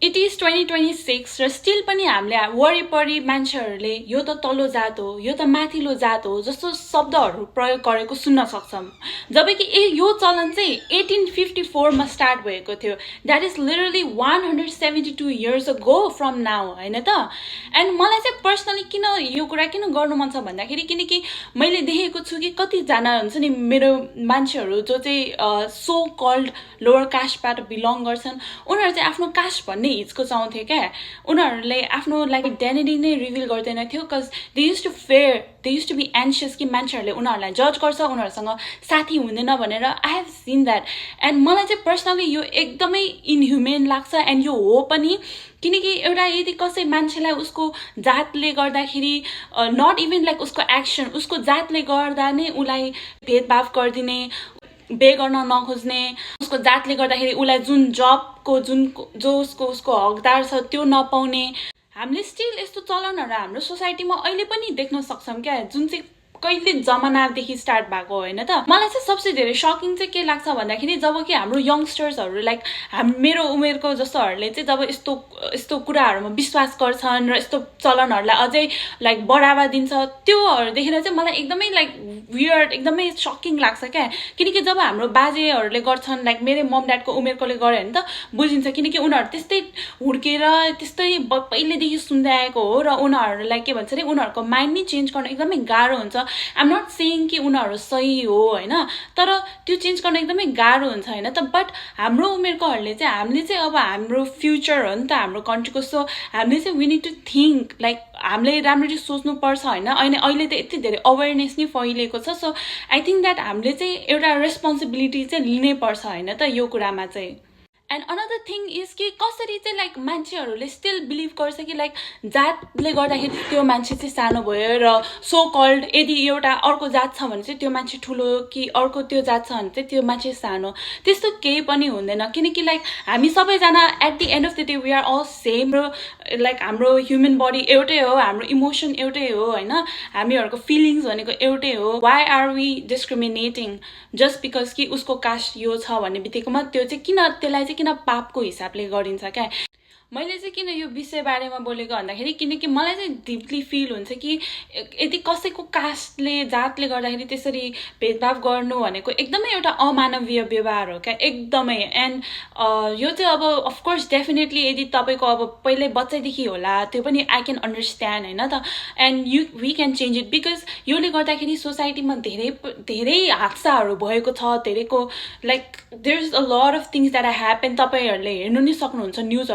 It is 2026 र still पनि हामीले वरिपरि मान्छेहरूले यो त तल्लो जात हो, यो त माथिल्लो जात हो जस्तो शब्दहरू प्रयोग गरेको सुन्न सक्छौँ। जबकि यो चलन चाहिँ 1854 मा स्टार्ट भएको थियो। That is literally 172 years ago from now, होइन त। एन्ड मलाई चाहिँ पर्सनली किन यो कुरा किन गर्नु मन छ भन्दाखेरि किनकि मैले देखेको छु कि कतिजना हुन्छ नि मेरो मान्छेहरू जो चाहिँ सो कल्ड लोवर कास्टबाट बिलोङ गर्छन्, उनीहरू चाहिँ आफ्नो कास्ट भन्ने हिचकोचाउँथे क्या। उनीहरूले आफ्नो आइडेन्टिटी नै रिभिल गर्दैन थियो, cause they used to fear, they used to be anxious कि मान्छेहरूले उनीहरूलाई जज गर्छ, उनीहरूसँग साथी हुँदैन भनेर। I have seen that. And मलाई चाहिँ पर्सनली यो एकदमै इनह्युमेन लाग्छ। एन्ड यो हो पनि, किनकि एउटा यदि कसै मान्छेलाई उसको जातले गर्दाखेरि नट इभन उसको एक्सन, उसको जातले गर्दा नै उसलाई भेदभाव गरिदिने, बे गर्न नखोज्ने, उसको जातले गर्दाखेरि उसलाई जुन जबको जो उसको हकदार छ त्यो नपाउने, हामीले स्टिल यस्तो चलनहरू हाम्रो सोसाइटीमा अहिले पनि देख्न सक्छौँ क्या, जुन चाहिँ कहिले जमानादेखि स्टार्ट भएको, होइन त। मलाई चाहिँ सबसे धेरै सकिङ चाहिँ के लाग्छ भन्दाखेरि जब कि हाम्रो यङ्स्टर्सहरू मेरो उमेरको जस्तोहरूले चाहिँ जब यस्तो कुराहरूमा विश्वास गर्छन् र यस्तो चलनहरूलाई अझै बढावा दिन्छ, त्योहरू देखेर चाहिँ मलाई एकदमै वियर्ड, एकदमै सकिङ लाग्छ क्या। किनकि जब हाम्रो बाजेहरूले गर्छन्, मेरो मम ड्याडको उमेरकोले गऱ्यो भने त बुझिन्छ, किनकि उनीहरू त्यस्तै हुर्केर त्यस्तै पहिलेदेखि सुन्दै आएको हो र उनीहरूलाई के भन्छ अरे उनीहरूको माइन्ड नै चेन्ज गर्न एकदमै गाह्रो हुन्छ। आइम नट सेइङ कि उनीहरू सही हो, होइन, तर त्यो चेन्ज गर्न एकदमै गाह्रो हुन्छ, होइन त। बट हाम्रो उमेरकोहरूले चाहिँ हामीले चाहिँ अब हाम्रो फ्युचर हो नि त हाम्रो कन्ट्रीको, सो हामीले चाहिँ वी निड टु थिङ्क हामीले राम्ररी सोच्नुपर्छ, होइन। अहिले त यति धेरै अवेरनेस नै फैलिएको छ। सो आई थिङ्क द्याट हामीले चाहिँ एउटा रेस्पोन्सिबिलिटी चाहिँ लिनै पर्छ, होइन त, यो कुरामा चाहिँ। एन्ड अनदर थिङ इज कि कसरी चाहिँ मान्छेहरूले स्टिल बिलिभ गर्छ कि जातले गर्दाखेरि त्यो मान्छे चाहिँ सानो भयो र सो कल्ड यदि एउटा अर्को जात छ भने चाहिँ त्यो मान्छे ठुलो, कि अर्को त्यो जात छ भने चाहिँ त्यो मान्छे सानो। त्यस्तो केही पनि हुँदैन, किनकि हामी सबैजना at the end of the day we are all same र हाम्रो ह्युमन बडी एउटै हो, हाम्रो इमोसन एउटै हो, होइन, हामीहरूको फिलिङ्स भनेको एउटै हो। Why are we discriminating just because कि उसको कास्ट यो छ भन्ने बित्तिकैमा त्यो चाहिँ त्यसलाई किन पापको हिसाबले गरिन्छ क्या। मैले चाहिँ किन यो विषय बारेमा बोलेको भन्दाखेरि किनकि मलाई चाहिँ डिपली फिल हुन्छ कि यदि कसैको कास्टले, जातले गर्दाखेरि त्यसरी भेदभाव गर्नु भनेको एकदमै एउटा अमानवीय व्यवहार हो क्या, एकदमै। एन्ड यो चाहिँ अब अफकोर्स डेफिनेटली यदि तपाईँको अब पहिल्यै बच्चैदेखि होला त्यो पनि आई क्यान अन्डरस्ट्यान्ड, होइन त। And we can change it, because योले गर्दाखेरि सोसाइटीमा धेरै हादसाहरू भएको छ, धेरैको there is a lot of things that happen. तपाईँहरूले हेर्नु नै सक्नुहुन्छ न्युजहरू।